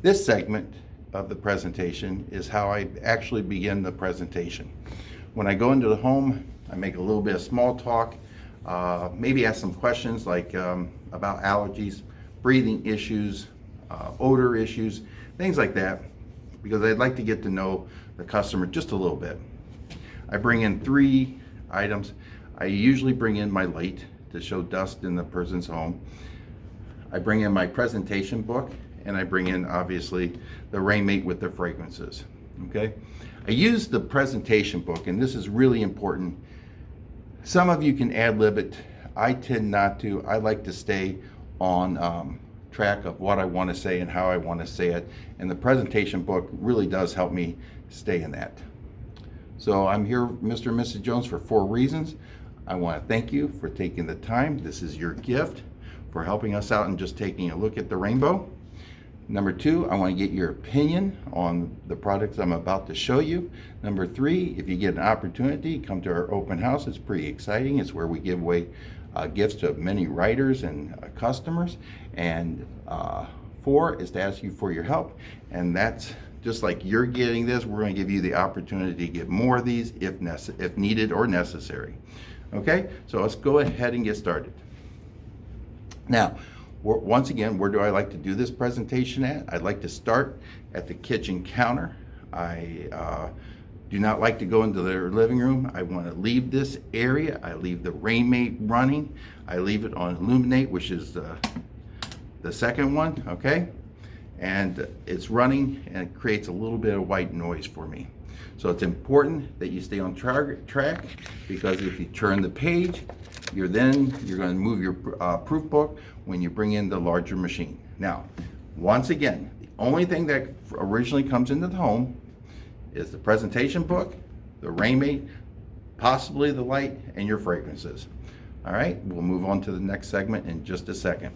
This segment of the presentation is how I actually begin the presentation. When I go into the home, I make a little bit of small talk, maybe ask some questions like about allergies, breathing issues, odor issues, things like that, because I'd like to get to know the customer just a little bit. I bring in 3 items. I usually bring in my light to show dust in the person's home. I bring in my presentation book, and I bring in obviously the Rainmate with the fragrances. Okay, I use the presentation book, and this is really important. Some of you can ad-lib it. I tend not to. I like to stay on track of what I want to say and how I want to say it, and the presentation book really does help me stay in that. So I'm here, Mr. and Mrs. Jones, for 4 reasons. I want to thank you for taking the time. This is your gift for helping us out and just taking a look at the rainbow. Number 2, I want to get your opinion on the products I'm about to show you. Number 3, if you get an opportunity, come to our open house. It's pretty exciting. It's where we give away gifts to many writers and customers. And 4 is to ask you for your help. And that's just like you're getting this, we're going to give you the opportunity to get more of these if needed or necessary. Okay, so let's go ahead and get started. Now, once again, where do I like to do this presentation at? I'd like to start at the kitchen counter. I do not like to go into their living room. I want to leave this area. I leave the Rainmate running. I leave it on Illuminate, which is the second one, okay? And it's running, and it creates a little bit of white noise for me. So it's important that you stay on track, because if you turn the page, you're going to move your proof book when you bring in the larger machine. Now, once again, the only thing that originally comes into the home is the presentation book, the Rainmate, possibly the light, and your fragrances. All right, we'll move on to the next segment in just a second.